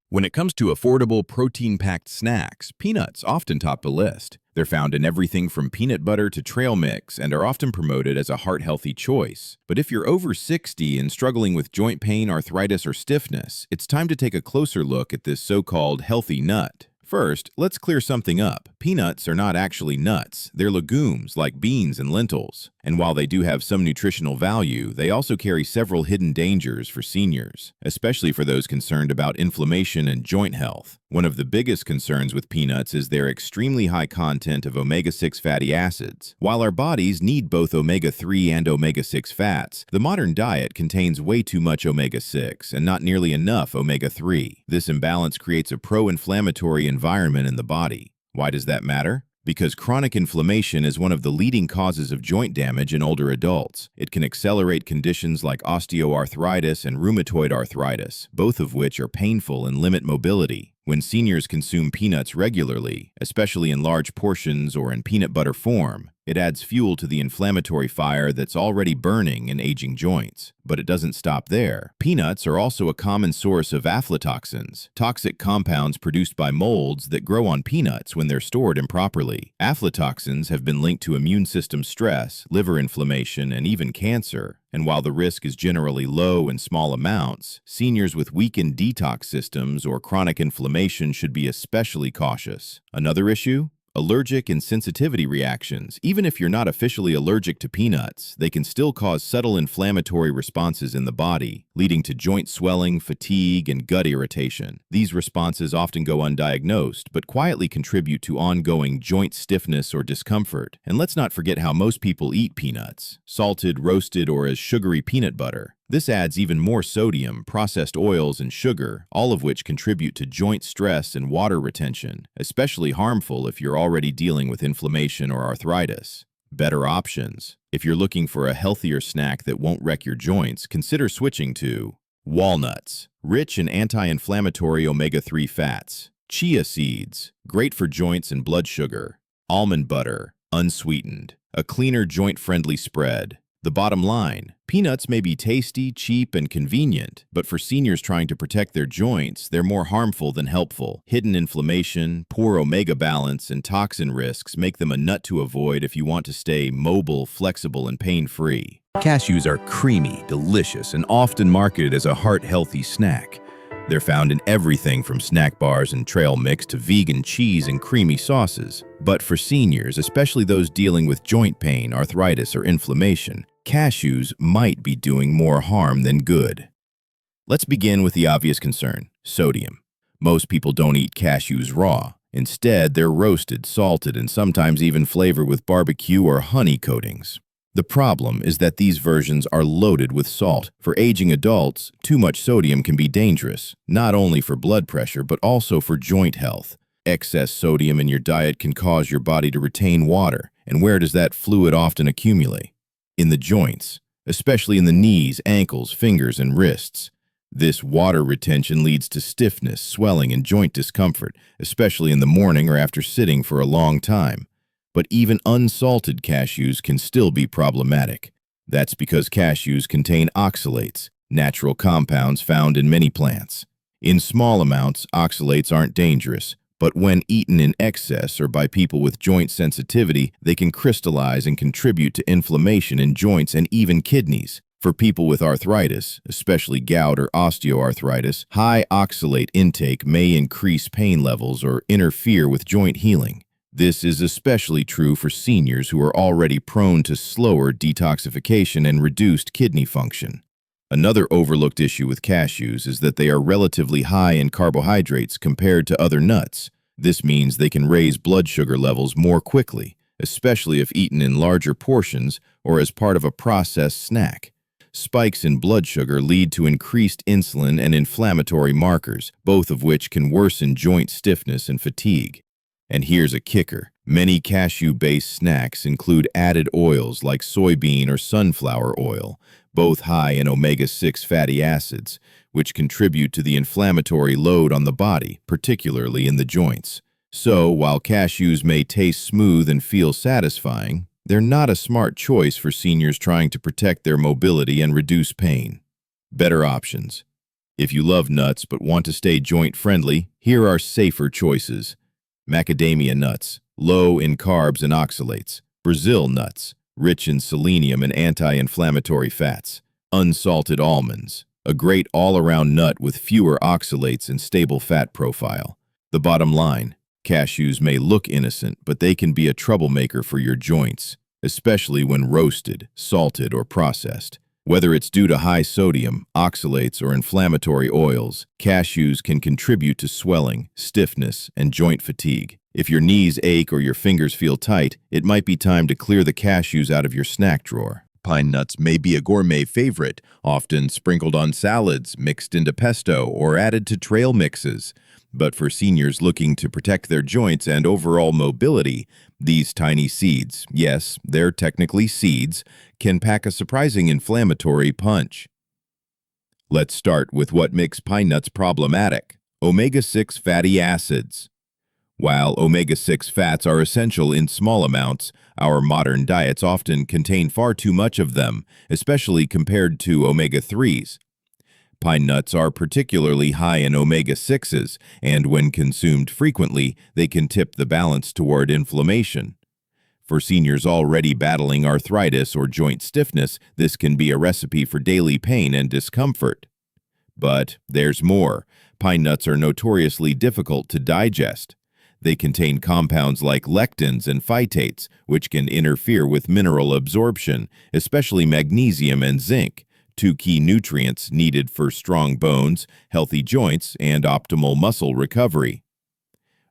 When it comes to affordable, protein-packed snacks, peanuts often top the list. They're found in everything from peanut butter to trail mix and are often promoted as a heart-healthy choice. But if you're over 60 and struggling with joint pain, arthritis, or stiffness, it's time to take a closer look at this so-called healthy nut. First, let's clear something up. Peanuts are not actually nuts. They're legumes like beans and lentils. And while they do have some nutritional value, they also carry several hidden dangers for seniors, especially for those concerned about inflammation and joint health. One of the biggest concerns with peanuts is their extremely high content of omega-6 fatty acids. While our bodies need both omega-3 and omega-6 fats, the modern diet contains way too much omega-6 and not nearly enough omega-3. This imbalance creates a pro-inflammatory environment in the body. Why does that matter? Because chronic inflammation is one of the leading causes of joint damage in older adults. It can accelerate conditions like osteoarthritis and rheumatoid arthritis, both of which are painful and limit mobility. When seniors consume peanuts regularly, especially in large portions or in peanut butter form, it adds fuel to the inflammatory fire that's already burning in aging joints. But it doesn't stop there. Peanuts are also a common source of aflatoxins, toxic compounds produced by molds that grow on peanuts when they're stored improperly. Aflatoxins have been linked to immune system stress, liver inflammation, and even cancer. And while the risk is generally low in small amounts, seniors with weakened detox systems or chronic inflammation should be especially cautious. Another issue? Allergic and sensitivity reactions. Even if you're not officially allergic to peanuts, they can still cause subtle inflammatory responses in the body, leading to joint swelling, fatigue, and gut irritation. These responses often go undiagnosed, but quietly contribute to ongoing joint stiffness or discomfort. And let's not forget how most people eat peanuts: salted, roasted, or as sugary peanut butter. This adds even more sodium, processed oils, and sugar, all of which contribute to joint stress and water retention, especially harmful if you're already dealing with inflammation or arthritis. Better options. If you're looking for a healthier snack that won't wreck your joints, consider switching to walnuts, rich in anti-inflammatory omega-3 fats; chia seeds, great for joints and blood sugar; almond butter, unsweetened, a cleaner joint-friendly spread. The bottom line: peanuts may be tasty, cheap, and convenient, but for seniors trying to protect their joints, they're more harmful than helpful. Hidden inflammation, poor omega balance, and toxin risks make them a nut to avoid if you want to stay mobile, flexible, and pain-free. Cashews are creamy, delicious, and often marketed as a heart-healthy snack. They're found in everything from snack bars and trail mix to vegan cheese and creamy sauces. But for seniors, especially those dealing with joint pain, arthritis, or inflammation, cashews might be doing more harm than good. Let's begin with the obvious concern: sodium. Most people don't eat cashews raw. Instead, they're roasted, salted, and sometimes even flavored with barbecue or honey coatings. The problem is that these versions are loaded with salt. For aging adults, too much sodium can be dangerous, not only for blood pressure but also for joint health. Excess sodium in your diet can cause your body to retain water, and where does that fluid often accumulate? In the joints, especially in the knees, ankles, fingers, and wrists. This water retention leads to stiffness, swelling, and joint discomfort, especially in the morning or after sitting for a long time. But even unsalted cashews can still be problematic. That's because cashews contain oxalates, natural compounds found in many plants. In small amounts, oxalates aren't dangerous, but when eaten in excess or by people with joint sensitivity, they can crystallize and contribute to inflammation in joints and even kidneys. For people with arthritis, especially gout or osteoarthritis, high oxalate intake may increase pain levels or interfere with joint healing. This is especially true for seniors who are already prone to slower detoxification and reduced kidney function. Another overlooked issue with cashews is that they are relatively high in carbohydrates compared to other nuts. This means they can raise blood sugar levels more quickly, especially if eaten in larger portions or as part of a processed snack. Spikes in blood sugar lead to increased insulin and inflammatory markers, both of which can worsen joint stiffness and fatigue. And here's a kicker: many cashew-based snacks include added oils like soybean or sunflower oil, both high in omega-6 fatty acids, which contribute to the inflammatory load on the body, particularly in the joints. So, while cashews may taste smooth and feel satisfying, they're not a smart choice for seniors trying to protect their mobility and reduce pain. Better options. If you love nuts but want to stay joint-friendly, here are safer choices. Macadamia nuts, low in carbs and oxalates. Brazil nuts, rich in selenium and anti-inflammatory fats. Unsalted almonds, a great all-around nut with fewer oxalates and stable fat profile. The bottom line, cashews may look innocent, but they can be a troublemaker for your joints, especially when roasted, salted, or processed. Whether it's due to high sodium, oxalates, or inflammatory oils, cashews can contribute to swelling, stiffness, and joint fatigue. If your knees ache or your fingers feel tight, it might be time to clear the cashews out of your snack drawer. Pine nuts may be a gourmet favorite, often sprinkled on salads, mixed into pesto, or added to trail mixes. But for seniors looking to protect their joints and overall mobility, these tiny seeds, yes, they're technically seeds, can pack a surprising inflammatory punch. Let's start with what makes pine nuts problematic: omega-6 fatty acids. While omega-6 fats are essential in small amounts, our modern diets often contain far too much of them, especially compared to omega-3s. Pine nuts are particularly high in omega-6s, and when consumed frequently, they can tip the balance toward inflammation. For seniors already battling arthritis or joint stiffness, this can be a recipe for daily pain and discomfort. But there's more. Pine nuts are notoriously difficult to digest. They contain compounds like lectins and phytates, which can interfere with mineral absorption, especially magnesium and zinc, two key nutrients needed for strong bones, healthy joints, and optimal muscle recovery.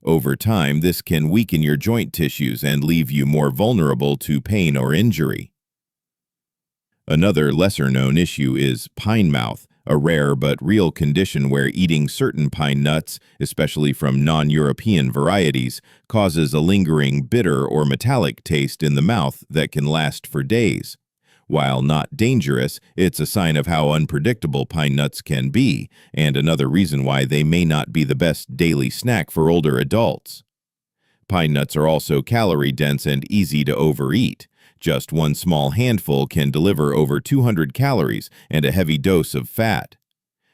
Over time, this can weaken your joint tissues and leave you more vulnerable to pain or injury. Another lesser-known issue is pine mouth, a rare but real condition where eating certain pine nuts, especially from non-European varieties, causes a lingering bitter or metallic taste in the mouth that can last for days. While not dangerous, it's a sign of how unpredictable pine nuts can be, and another reason why they may not be the best daily snack for older adults. Pine nuts are also calorie-dense and easy to overeat. Just one small handful can deliver over 200 calories and a heavy dose of fat.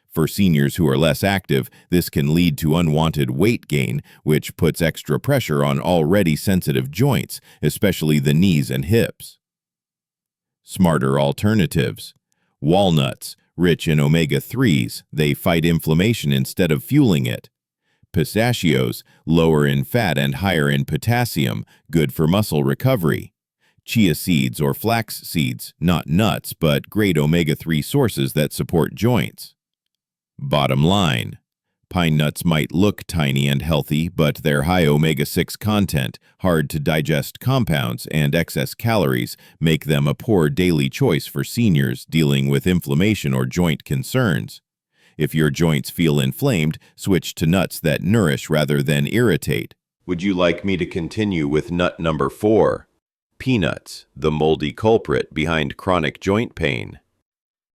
For seniors who are less active, this can lead to unwanted weight gain, which puts extra pressure on already sensitive joints, especially the knees and hips. Smarter alternatives. Walnuts, rich in omega-3s, they fight inflammation instead of fueling it. Pistachios, lower in fat and higher in potassium, good for muscle recovery. Chia seeds or flax seeds, not nuts, but great omega-3 sources that support joints. Bottom line, pine nuts might look tiny and healthy, but their high omega-6 content, hard-to-digest compounds, and excess calories make them a poor daily choice for seniors dealing with inflammation or joint concerns. If your joints feel inflamed, switch to nuts that nourish rather than irritate. Would you like me to continue with nut number 4? Peanuts, the moldy culprit behind chronic joint pain.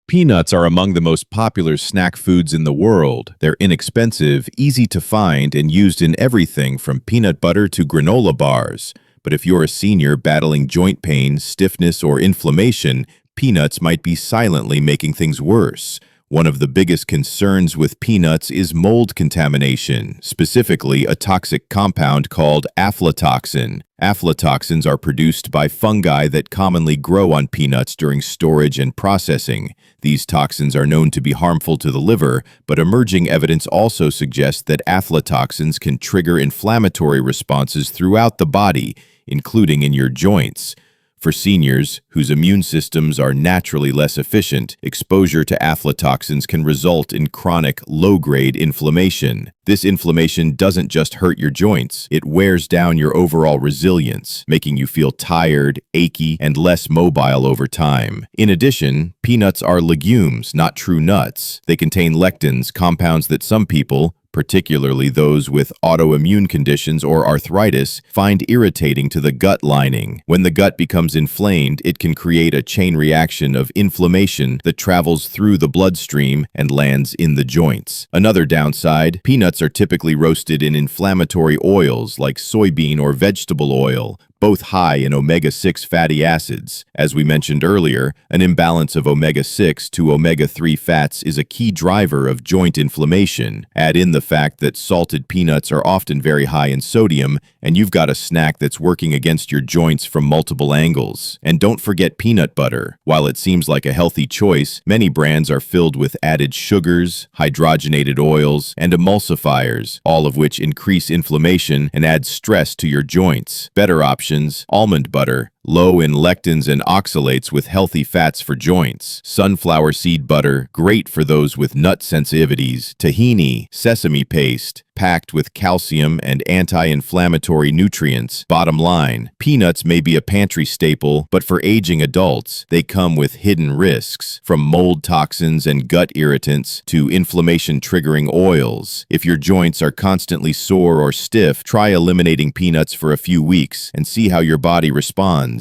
Peanuts are among the most popular snack foods in the world. They're inexpensive, easy to find, and used in everything from peanut butter to granola bars. But if you're a senior battling joint pain, stiffness, or inflammation, peanuts might be silently making things worse. One of the biggest concerns with peanuts is mold contamination, specifically a toxic compound called aflatoxin. Aflatoxins are produced by fungi that commonly grow on peanuts during storage and processing. These toxins are known to be harmful to the liver, but emerging evidence also suggests that aflatoxins can trigger inflammatory responses throughout the body, including in your joints. For seniors, whose immune systems are naturally less efficient, exposure to aflatoxins can result in chronic, low-grade inflammation. This inflammation doesn't just hurt your joints, it wears down your overall resilience, making you feel tired, achy, and less mobile over time. In addition, peanuts are legumes, not true nuts. They contain lectins, compounds that some people, particularly those with autoimmune conditions or arthritis, find irritating to the gut lining. When the gut becomes inflamed, it can create a chain reaction of inflammation that travels through the bloodstream and lands in the joints. Another downside, peanuts are typically roasted in inflammatory oils like soybean or vegetable oil, both high in omega-6 fatty acids. As we mentioned earlier, an imbalance of omega-6 to omega-3 fats is a key driver of joint inflammation. Add in the fact that salted peanuts are often very high in sodium, and you've got a snack that's working against your joints from multiple angles. And don't forget peanut butter. While it seems like a healthy choice, many brands are filled with added sugars, hydrogenated oils, and emulsifiers, all of which increase inflammation and add stress to your joints. Better options: almond butter, low in lectins and oxalates with healthy fats for joints. Sunflower seed butter, great for those with nut sensitivities. Tahini, sesame paste, packed with calcium and anti-inflammatory nutrients. Bottom line, peanuts may be a pantry staple, but for aging adults, they come with hidden risks, from mold toxins and gut irritants to inflammation-triggering oils. If your joints are constantly sore or stiff, try eliminating peanuts for a few weeks and see how your body responds.